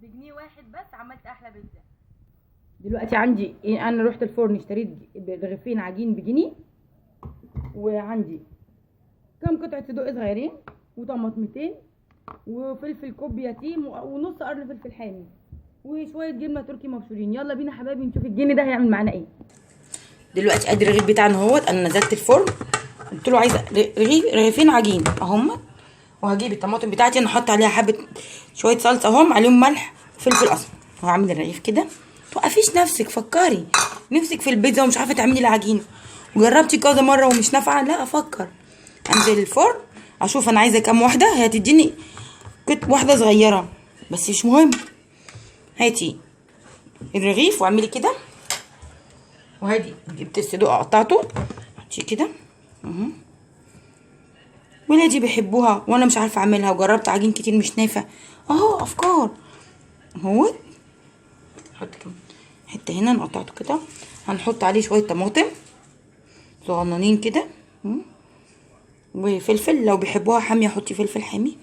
بجنيه واحد بس عملت احلى بيتزا. دلوقتي عندي انا رحت الفرن اشتريت رغيفين عجين بجنيه، وعندي كام قطعه صدق صغيرين وطماطمتين وفلفل كوب يتيم ونص قرن فلفل حامي وشويه جبنه تركي مبشورين. يلا بينا حبايبي نشوف الجنيه ده هيعمل معانا ايه. دلوقتي ادي الرغيف بتاعنا اهوت. انا نزلت الفرن قلت له عايزه رغيفين عجين اهم، وهجيب الطماطم بتاعتي انا احط عليها حبه شويه صلصه اهم عليهم ملح وفلفل اسمر، وهعمل الرغيف كده. توقفيش نفسك، فكري نفسك في البيتزا ومش عارفه تعملي العجينه وجربتي كذا مره ومش نافعه، لا افكر انزل الفرن اشوف انا عايزه كام واحده. هي هتديني واحده صغيره بس مش مهم. هاتي الرغيف واعملي كده، وهادي جبت الصدوق قطعته حطيه كده ولادي بيحبوها وانا مش عارفه اعملها وجربت عجين كتير مش نافع اهو. افكار اهو. نحط كمان حته هنا نقطعته كده، هنحط عليه شويه طماطم صغننين كده وفلفل لو بيحبوها حاميه حطي فلفل حامي.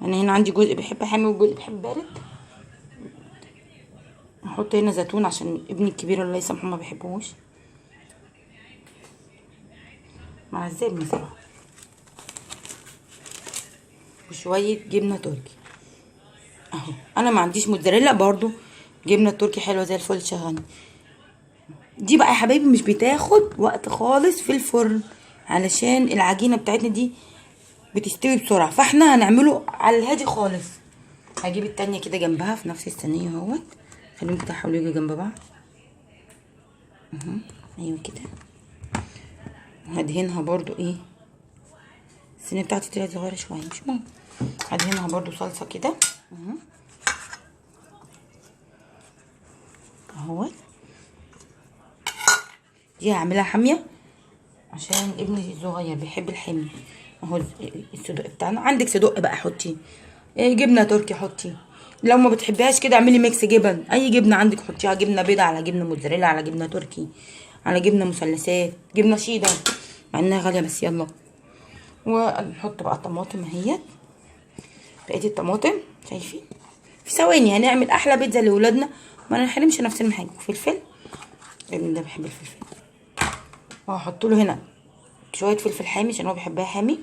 انا هنا عندي جزء بيحب حامي وجزء بيحب بارد. هحط هنا زيتون عشان ابني الكبير الله يسامحه ما بيحبوش مع الزبده صراحه، وشويه جبنه تركي اهو. انا ما عنديش موتزاريلا برضو، جبنه تركي حلوه زي الفل شغالة. دي بقى يا حبايبي مش بتاخد وقت خالص في الفرن علشان العجينه بتاعتنا دي بتستوي بسرعه، فاحنا هنعمله على الهادي خالص. هجيب التانية كده جنبها في نفس الصينيه اهوت، خليهم كده يحاولوا يجوا جنب بعض ايوه كده. هدهنها برضو ايه، الصينيه بتاعتي طلعت صغيره شويه مش مهم. هدهنها برضو صلصه كده اهوت. دي هعملها حاميه عشان ابني الصغير بيحب الحامي اهو. الصدق بتاعنا عندك صدق بقى حطي، جبنه تركي حطي، لو ما بتحبيهاش كده اعملي ميكس جبن، اي جبنه عندك حطيها، جبنه بيضه على جبنه موتزاريلا على جبنه تركي على جبنه مثلثات جبنه شيدر مع انها غاليه بس يلا. ونحط بقى الطماطم اهيت، بقيت الطماطم شايفين في ثواني هنعمل احلى بيتزا لاولادنا ما نحرمش نفسنا من حاجه. وفلفل ابني ده بيحب الفلفل، وهحط له هنا شويه فلفل حامي عشان هو بيحبها حامي،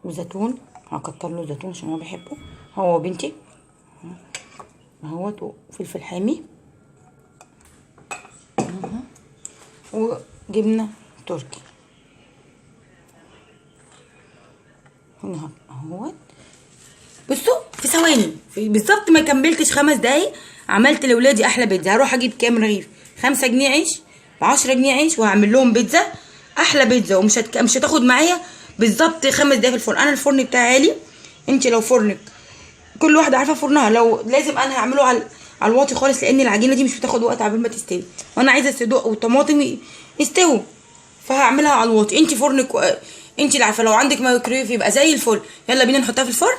وزيتون هكتر له زيتون عشان هو بيحبه هو وبنتي اهوت، وفلفل حامي وجبنه تركي هنا اهوت. بصوا في ثواني بالظبط ما كملتش 5 دقايق عملت لاولادي احلى بيتزا. هروح اجيب كام رغيف، 5 جنيه عيش ب10 جنيه عيش، وهعمل لهم بيتزا احلى بيتزا، ومش مش هتاخد معايا بالظبط 5 دقايق في الفرن. انا الفرن بتاعي عالي، انت لو فرنك كل واحده عارفه فرنها، لو لازم انا هعمله على الواطي خالص لان العجينه دي مش بتاخد وقت عبال ما تستوي، وانا عايزه الصدوق والطماطم يستووا فهعملها على الواطي. انت فرنك انت اللي عارفه، لو عندك مايكرويف يبقى زي الفل. يلا بينا نحطها في الفرن.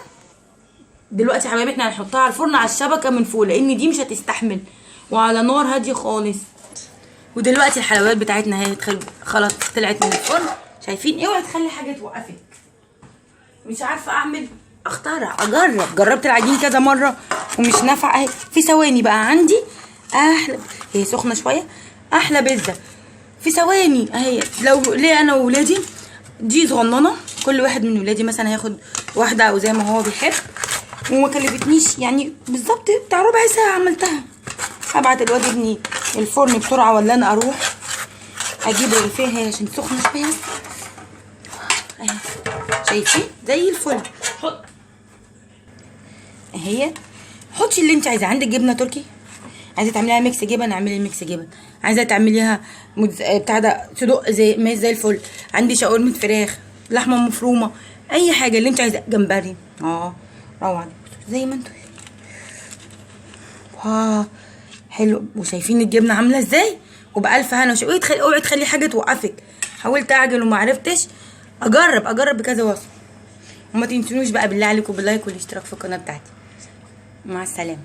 دلوقتي حبايبتنا هنحطها على الفرن على الشبكه من فوق لان دي مش هتستحمل، وعلى نار هاديه خالص. ودلوقتي الحلويات بتاعتنا اهي خلاص طلعت من الفرن شايفين. اوعي تخلي حاجه توقفك. مش عارفه اعمل اخترع اجرب، جربت العجين كذا مره ومش نافع اهي. في ثواني بقى عندي احلى، هي سخنه شويه، احلى بيتزا في ثواني اهي. لو ليه انا وولادي دي صغننه، كل واحد من ولادي مثلا هياخد واحده او زي ما هو بيحب، وما كلفتنيش يعني بالظبط بتاع ربع ساعه عملتها. هبعت الواد ابني الفرن بسرعه ولا انا اروح اجيب رغيفين هي عشان سخنه شويه اهي. شايفين زي الفل. حط اهي، حطي اللي انت عايزاه. عندك جبنه تركي عايزه تعمليها ميكس جبن اعملي ميكس جبن، عايزه تعمليها بتاع ده صدق زي الفل، عندي شاورما فراخ لحمه مفرومه اي حاجه اللي انت عايزاه، جمبري روعه زي ما انتوا. واو حلو. وشايفين الجبنه عامله ازاي وبألف هنا اوعي تخلي حاجه توقفك. حاولت اعجل وما عرفتش، اجرب بكذا وصفه. وما تنسونوش بقى بالله عليكم باللايك والاشتراك في القناه بتاعتي. مع السلامه.